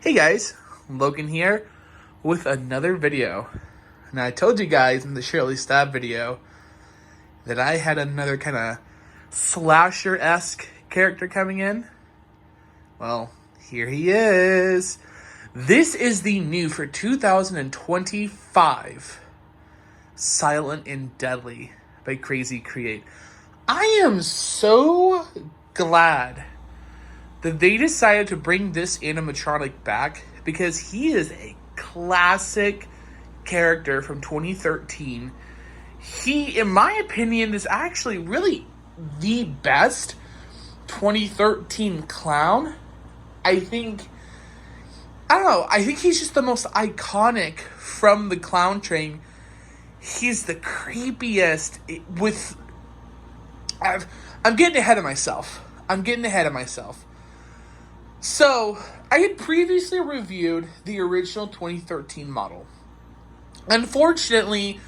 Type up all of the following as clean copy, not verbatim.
Hey guys, Logan here with another video. Now I told you guys in the Shirley Stab video that I had another kind of slasher-esque character coming in. Well, here he is. This is the new for 2025 Silent and Deadly by Crazy Create. I am so glad that they decided to bring this animatronic back because he is a classic character from 2013. He, in my opinion, is actually really the best 2013 clown. I think he's just the most iconic from the clown train. He's the creepiest I'm getting ahead of myself. So, I had previously reviewed the original 2013 model. Unfortunately,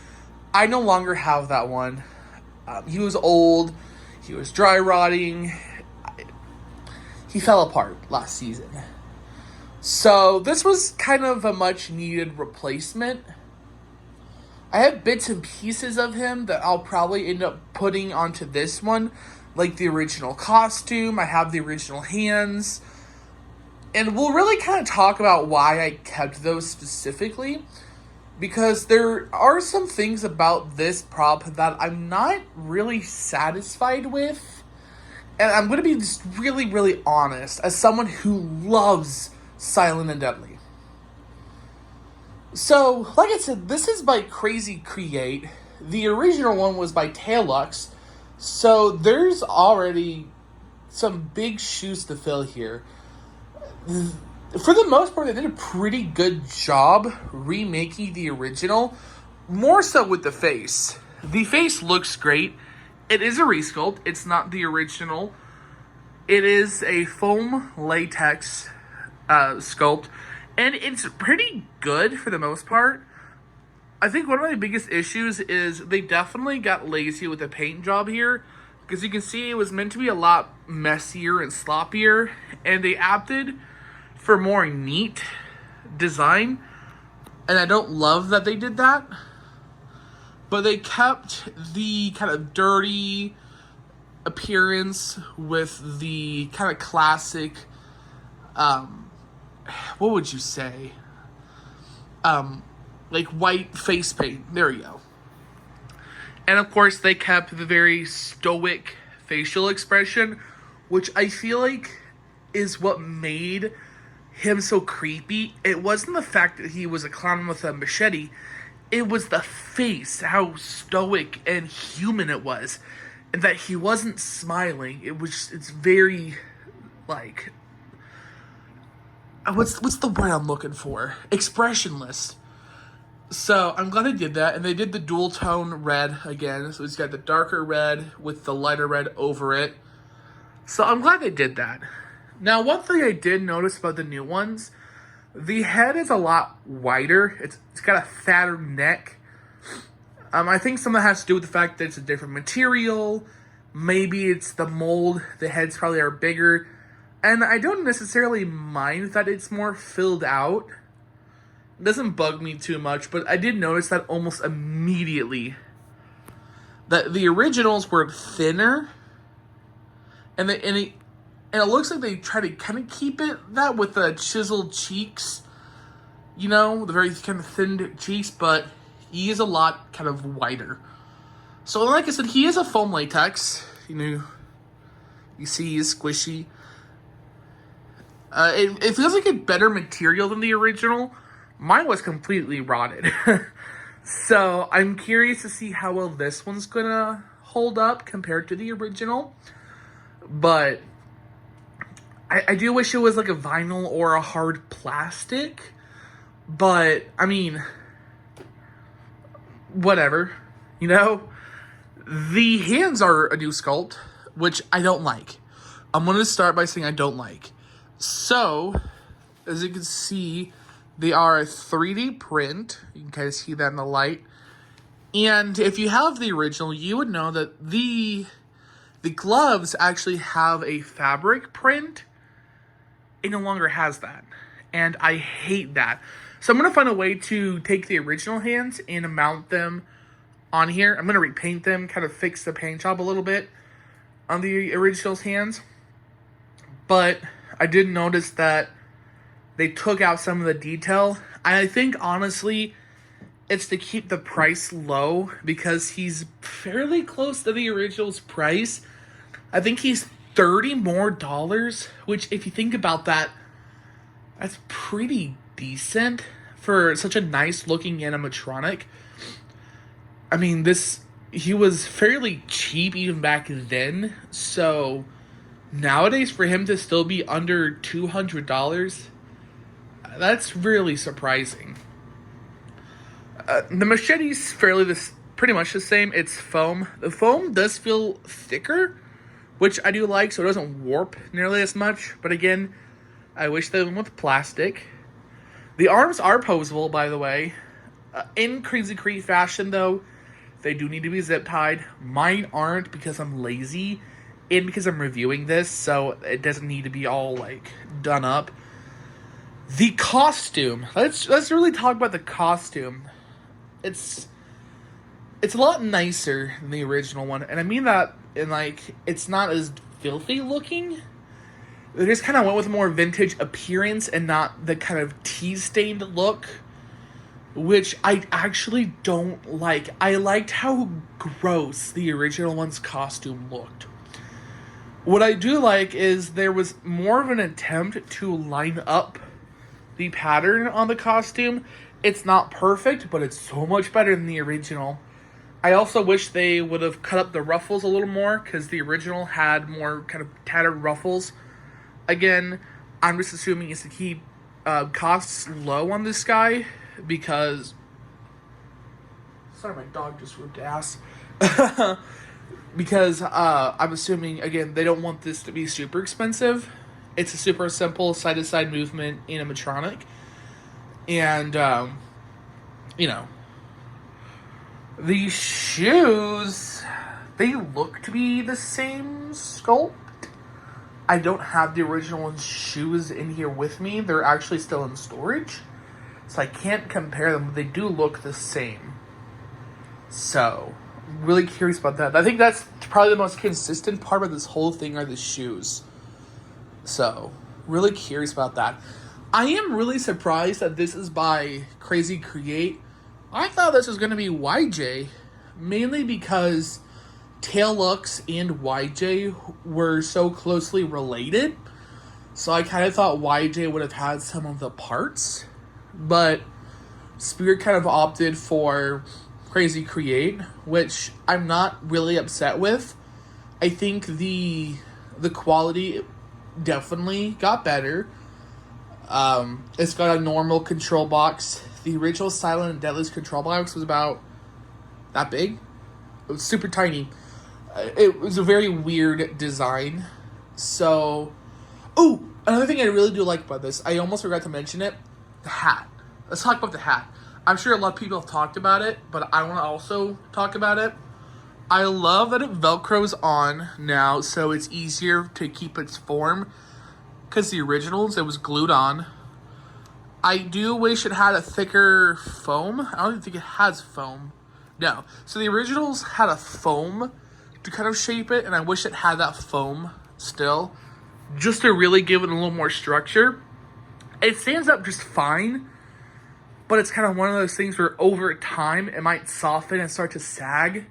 I no longer have that one. He was old. He was dry rotting. He fell apart last season. So, this was kind of a much needed replacement. I have bits and pieces of him that I'll probably end up putting onto this one, like the original costume. I have the original hands. And we'll really kind of talk about why I kept those specifically, because there are some things about this prop that I'm not really satisfied with. And I'm going to be just really, really honest as someone who loves Silent and Deadly. So, like I said, this is by Crazy Create. The original one was by Tailux. So, there's already some big shoes to fill here. For the most part, they did a pretty good job remaking the original, more so with the face. The face looks great. It is a resculpt. It's not the original. It is a foam latex sculpt, and it's pretty good for the most part. I think one of my biggest issues is they definitely got lazy with the paint job here, because you can see it was meant to be a lot messier and sloppier, and they opted for more neat design, and I don't love that they did that, but they kept the kind of dirty appearance with the kind of classic, what would you say, like white face paint. There you go. And of course they kept the very stoic facial expression, which I feel like is what made him so creepy. It wasn't the fact that he was a clown with a machete. It was the face, how stoic and human it was, and that he wasn't smiling. It's very, like, what's the word I'm looking for? Expressionless. So I'm glad they did that, and they did the dual tone red again. So it's got the darker red with the lighter red over it. So I'm glad they did that. Now, one thing I did notice about the new ones, the head is a lot wider. It's got a fatter neck. I think some of that has to do with the fact that it's a different material. Maybe it's the mold. The heads probably are bigger. And I don't necessarily mind that it's more filled out. It doesn't bug me too much, but I did notice that almost immediately. That the originals were thinner. And it looks like they try to kind of keep it that with the chiseled cheeks. You know, the very kind of thin cheeks, but he is a lot kind of wider. So like I said, he is a foam latex. You know, you see he's squishy. It feels like a better material than the original. Mine was completely rotted. So I'm curious to see how well this one's gonna hold up compared to the original. But I do wish it was like a vinyl or a hard plastic. But, I mean, whatever. You know? The hands are a new sculpt, which I don't like. I'm going to start by saying I don't like. So, as you can see, they are a 3D print. You can kind of see that in the light. And if you have the original, you would know that the gloves actually have a fabric print. It no longer has that. and I hate that. So I'm going to find a way to take the original hands and mount them on here. I'm going to repaint them, kind of fix the paint job a little bit on the original's hands. But I did notice that they took out some of the detail. I think, honestly, it's to keep the price low because he's fairly close to the original's price. I think he's $30 more, which, if you think about that, that's pretty decent for such a nice looking animatronic. I mean, he was fairly cheap even back then, so nowadays for him to still be under $200, that's really surprising. The machete's pretty much the same. It's foam. The foam does feel thicker, which I do like, so it doesn't warp nearly as much. But again, I wish they went with plastic. The arms are posable, by the way. In Crazy Create fashion, though, they do need to be zip tied. Mine aren't because I'm lazy and because I'm reviewing this, so it doesn't need to be all like done up. The costume. Let's really talk about the costume. It's a lot nicer than the original one, and I mean that in like it's not as filthy looking. They just kind of went with a more vintage appearance and not the kind of tea-stained look, which I actually don't like. I liked how gross the original one's costume looked. What I do like is there was more of an attempt to line up the pattern on the costume. It's not perfect, but it's so much better than the original. I also wish they would have cut up the ruffles a little more, because the original had more kind of tattered ruffles. Again, I'm just assuming it's to keep costs low on this guy, because... Sorry, my dog just ripped ass. Because I'm assuming, again, they don't want this to be super expensive. It's a super simple side-to-side movement animatronic. And, you know, the shoes, they look to be the same sculpt. I don't have the original one's shoes in here with me. They're actually still in storage, so I can't compare them, but they do look the same. So, really curious about that. I think that's probably the most consistent part of this whole thing are the shoes. So, really curious about that. I am really surprised that this is by Crazy Create. I thought this was going to be YJ, mainly because Taillux and YJ were so closely related. So I kind of thought YJ would have had some of the parts. But Spirit kind of opted for Crazy Create, which I'm not really upset with. I think the quality definitely got better. It's got a normal control box. The original Silent and Deadly's control box was about that big. It was super tiny. It was a very weird design. So, another thing I really do like about this, I almost forgot to mention it, the hat. Let's talk about the hat. I'm sure a lot of people have talked about it, but I want to also talk about it. I love that it Velcros on now, so it's easier to keep its form. Because the originals, it was glued on. I do wish it had a thicker foam. I don't even think it has foam. No. So the originals had a foam to kind of shape it, and I wish it had that foam still, just to really give it a little more structure. It stands up just fine, but it's kind of one of those things where over time it might soften and start to sag,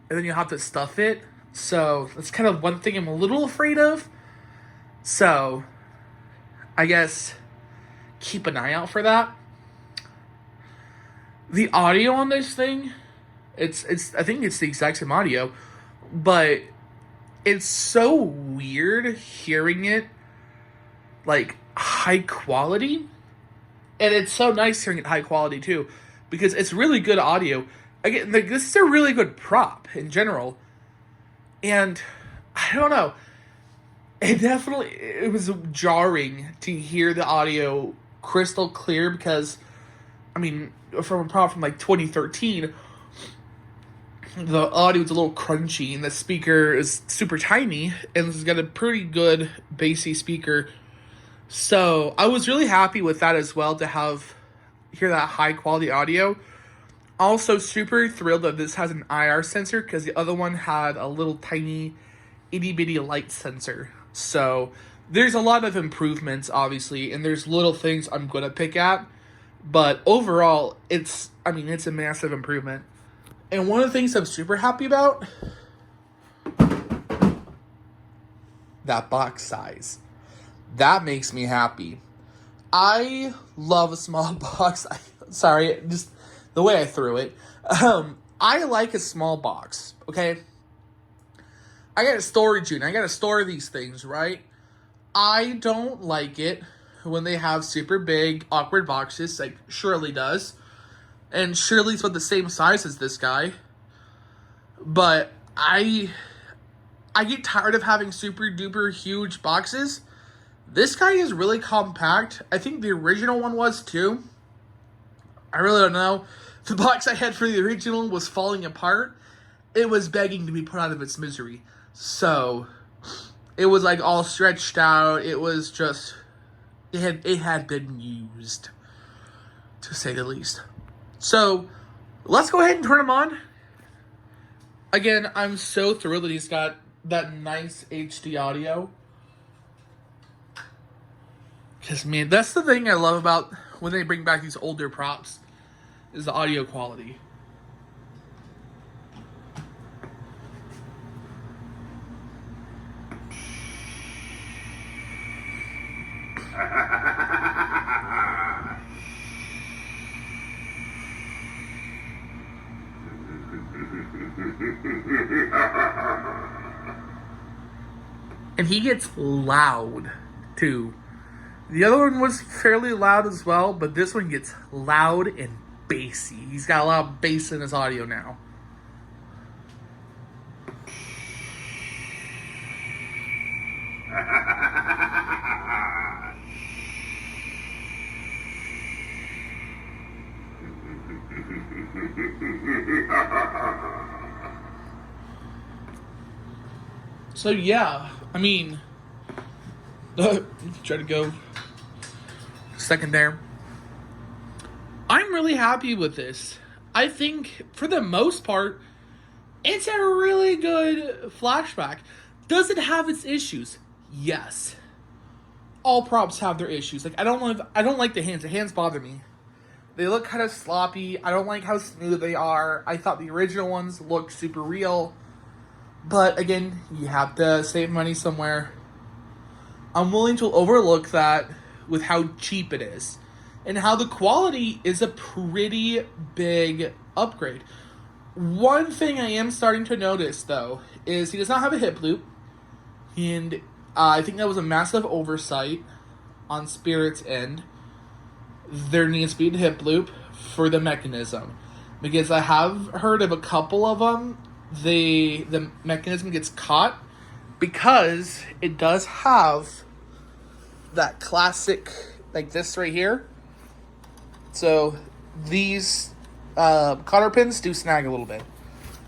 and then you'll have to stuff it. So that's kind of one thing I'm a little afraid of. So, I guess keep an eye out for that. The audio on this thing, it's I think it's the exact same audio, but it's so weird hearing it like high quality, and it's so nice hearing it high quality too, because it's really good audio. Again, like, this is a really good prop in general, and I don't know. It was jarring to hear the audio crystal clear because, I mean, from a prop from like 2013, the audio is a little crunchy and the speaker is super tiny, and this has got a pretty good bassy speaker. So I was really happy with that as well to hear that high quality audio. Also, super thrilled that this has an IR sensor because the other one had a little tiny itty bitty light sensor. So there's a lot of improvements, obviously, and there's little things I'm gonna pick at. But overall, it's a massive improvement. And one of the things I'm super happy about, that box size. That makes me happy. I love a small box. Sorry, just the way I threw it. I like a small box, okay? I got a storage unit. I got to store these things, right? I don't like it when they have super big, awkward boxes like Shirley does. And Shirley's about the same size as this guy. But I get tired of having super duper huge boxes. This guy is really compact. I think the original one was too. I really don't know. The box I had for the original was falling apart. It was begging to be put out of its misery. So, it was like all stretched out. It was just, it had been used, to say the least. So, let's go ahead and turn him on. Again, I'm so thrilled that he's got that nice HD audio. Because, man, that's the thing I love about when they bring back these older props, is the audio quality. And he gets loud, too. The other one was fairly loud as well, but this one gets loud and bassy. He's got a lot of bass in his audio now. So yeah, I mean, try to go second there. I'm really happy with this. I think, for the most part, it's a really good flashback. Does it have its issues? Yes. All props have their issues. Like, I don't like the hands. The hands bother me. They look kind of sloppy. I don't like how smooth they are. I thought the original ones looked super real. But again, you have to save money somewhere. I'm willing to overlook that with how cheap it is. And how the quality is a pretty big upgrade. One thing I am starting to notice, though, is he does not have a hip loop. And I think that was a massive oversight on Spirit's end. There needs to be a hip loop for the mechanism. Because I have heard of a couple of them, the mechanism gets caught because it does have that classic, like this right here. So these cotter pins do snag a little bit.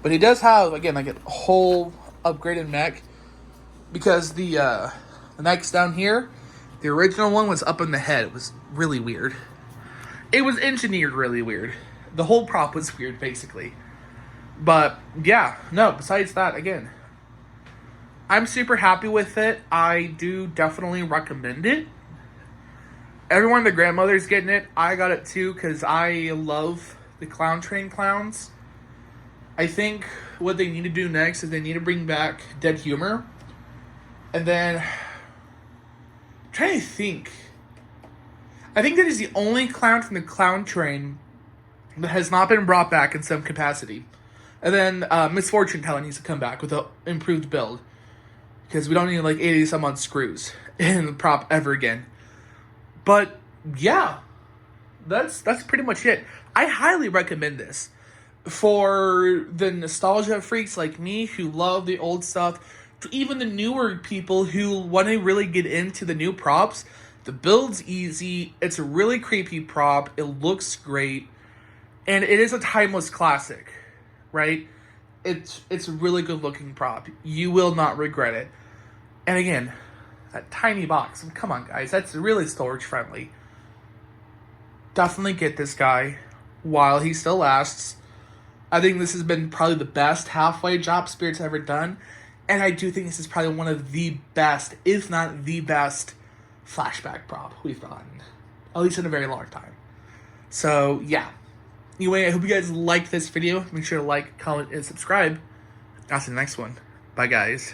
But he does have, again, like a whole upgraded mech. Because the mech's down here, the original one was up in the head. It was really weird. It was engineered really weird. The whole prop was weird, basically. But, yeah, no, besides that, again, I'm super happy with it. I do definitely recommend it. Everyone, the grandmother's getting it. I got it too, because I love the Clown Train clowns. I think what they need to do next is they need to bring back Dead Humor. And then, I'm trying to think. I think that is the only clown from the Clown Train that has not been brought back in some capacity. And then Misfortune Teller needs to come back with an improved build. Because we don't need like 80 some odd screws in the prop ever again. But yeah, that's pretty much it. I highly recommend this. For the nostalgia freaks like me who love the old stuff, to even the newer people who want to really get into the new props, the build's easy. It's a really creepy prop. It looks great. And it is a timeless classic, right? It's a really good looking prop. You will not regret it. And again, That tiny box. Come on, guys. That's really storage friendly. Definitely get this guy while he still lasts. I think this has been probably the best halfway drop Spirit's ever done. And I do think this is probably one of the best, if not the best, flashback prop we've gotten. At least in a very long time. So, yeah. Anyway, I hope you guys liked this video. Make sure to like, comment, and subscribe. I'll see you in the next one. Bye, guys.